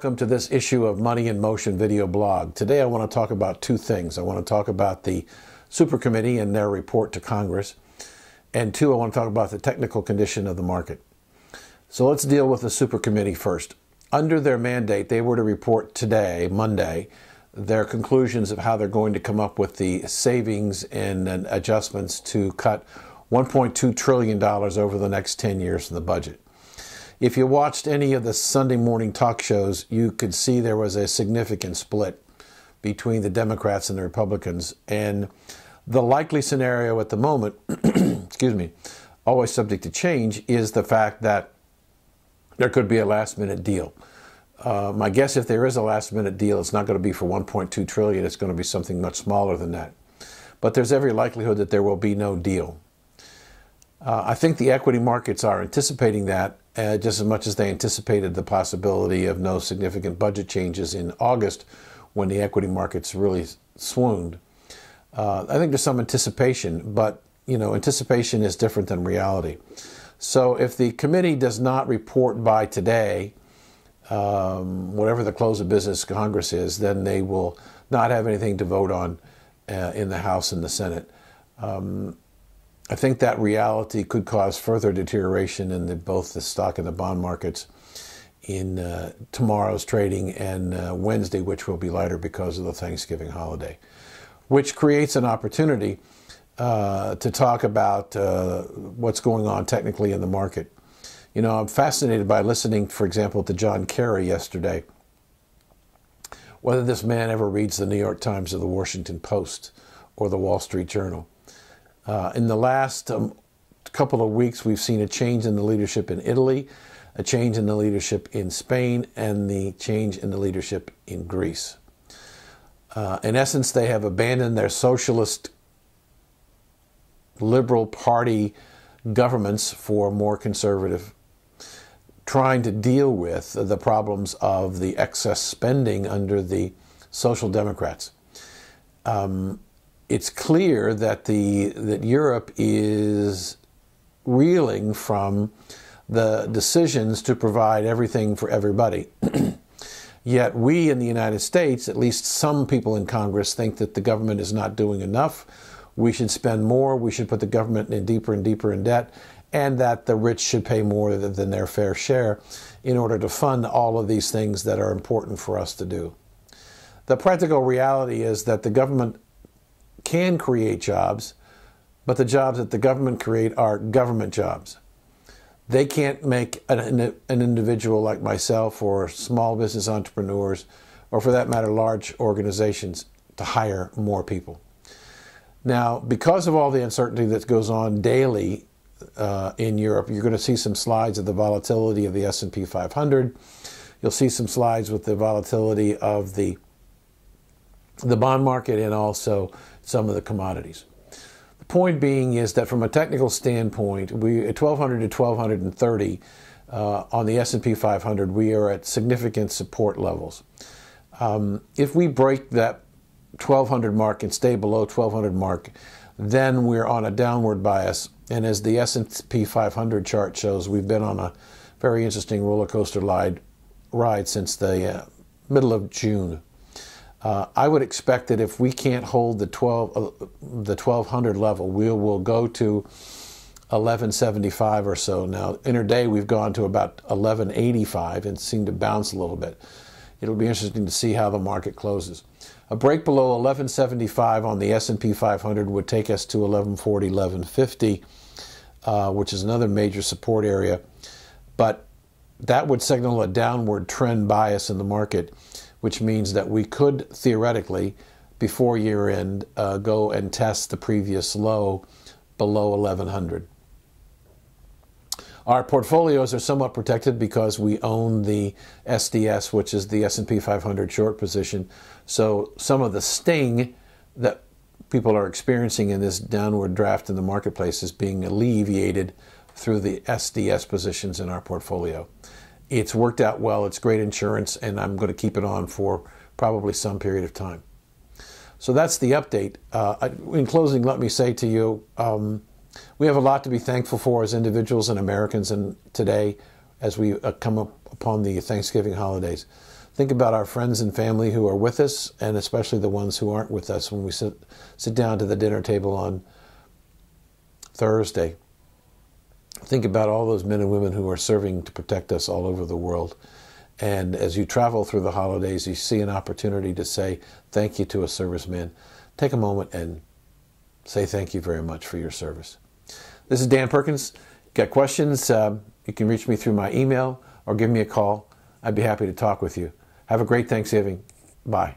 welcome to this issue of Money in Motion video blog. Today I want to talk about two things. I want to talk about the Super Committee and their report to Congress. And two, I want to talk about the technical condition of the market. So let's deal with the Super Committee first. Under their mandate, they were to report today, Monday, their conclusions of how they're going to come up with the savings and adjustments to cut $1.2 trillion over the next 10 years in the budget. If you watched any of the Sunday morning talk shows, you could see there was a significant split between the Democrats and the Republicans. And the likely scenario at the moment, excuse me, always subject to change, is the fact that there could be a last-minute deal. My guess, if there is a last-minute deal, it's not going to be for $1.2 trillion. It's going to be something much smaller than that. But there's every likelihood that there will be no deal. I think the equity markets are anticipating that just as much as they anticipated the possibility of no significant budget changes in August when the equity markets really swooned. I think there's some anticipation, but anticipation is different than reality. So if the committee does not report by today, whatever the close of business Congress is, then they will not have anything to vote on in the House and the Senate. I think that reality could cause further deterioration in both the stock and the bond markets in tomorrow's trading and Wednesday, which will be lighter because of the Thanksgiving holiday, which creates an opportunity to talk about what's going on technically in the market. I'm fascinated by listening, for example, to John Kerry yesterday. Whether this man ever reads the New York Times or the Washington Post or the Wall Street Journal. In the last couple of weeks, we've seen a change in the leadership in Italy, a change in the leadership in Spain, and the change in the leadership in Greece. In essence, they have abandoned their socialist liberal party governments for more conservative, trying to deal with the problems of the excess spending under the Social Democrats. It's clear that that Europe is reeling from the decisions to provide everything for everybody. Yet we in the United States, at least some people in Congress, think that the government is not doing enough. We should spend more. We should put the government in deeper and deeper in debt, and that the rich should pay more than their fair share in order to fund all of these things that are important for us to do. The practical reality is that the government can create jobs, but the jobs that the government create are government jobs. They can't make an individual like myself or small business entrepreneurs, or for that matter, large organizations, to hire more people. Now, because of all the uncertainty that goes on daily in Europe, you're going to see some slides of the volatility of the S&P 500. You'll see some slides with the volatility of the bond market and also some of the commodities. The point being is that from a technical standpoint, we at 1200 to 1230 on the S&P 500, we are at significant support levels. If we break that 1200 mark and stay below 1200 mark, then we're on a downward bias. And as the S&P 500 chart shows, we've been on a very interesting roller coaster ride since the middle of June. I would expect that if we can't hold the 1200 level, we will go to 1175 or so. Now, intraday, we've gone to about 1185 and seem to bounce a little bit. It'll be interesting to see how the market closes. A break below 1175 on the S&P 500 would take us to 1140, 1150, which is another major support area. But that would signal a downward trend bias in the market, which means that we could theoretically, before year end, go and test the previous low below 1100. Our portfolios are somewhat protected because we own the SDS, which is the S&P 500 short position. So some of the sting that people are experiencing in this downward draft in the marketplace is being alleviated through the SDS positions in our portfolio. It's worked out well. It's great insurance, and I'm going to keep it on for probably some period of time. So that's the update. In closing, let me say to you, we have a lot to be thankful for as individuals and Americans today as we come up upon the Thanksgiving holidays. Think about our friends and family who are with us, and especially the ones who aren't with us when we sit down to the dinner table on Thursday. Think about all those men and women who are serving to protect us all over the world. And as you travel through the holidays, you see an opportunity to say thank you to a serviceman. Take a moment and say thank you very much for your service. This is Dan Perkins. Got questions? You can reach me through my email or give me a call. I'd be happy to talk with you. Have a great Thanksgiving. Bye.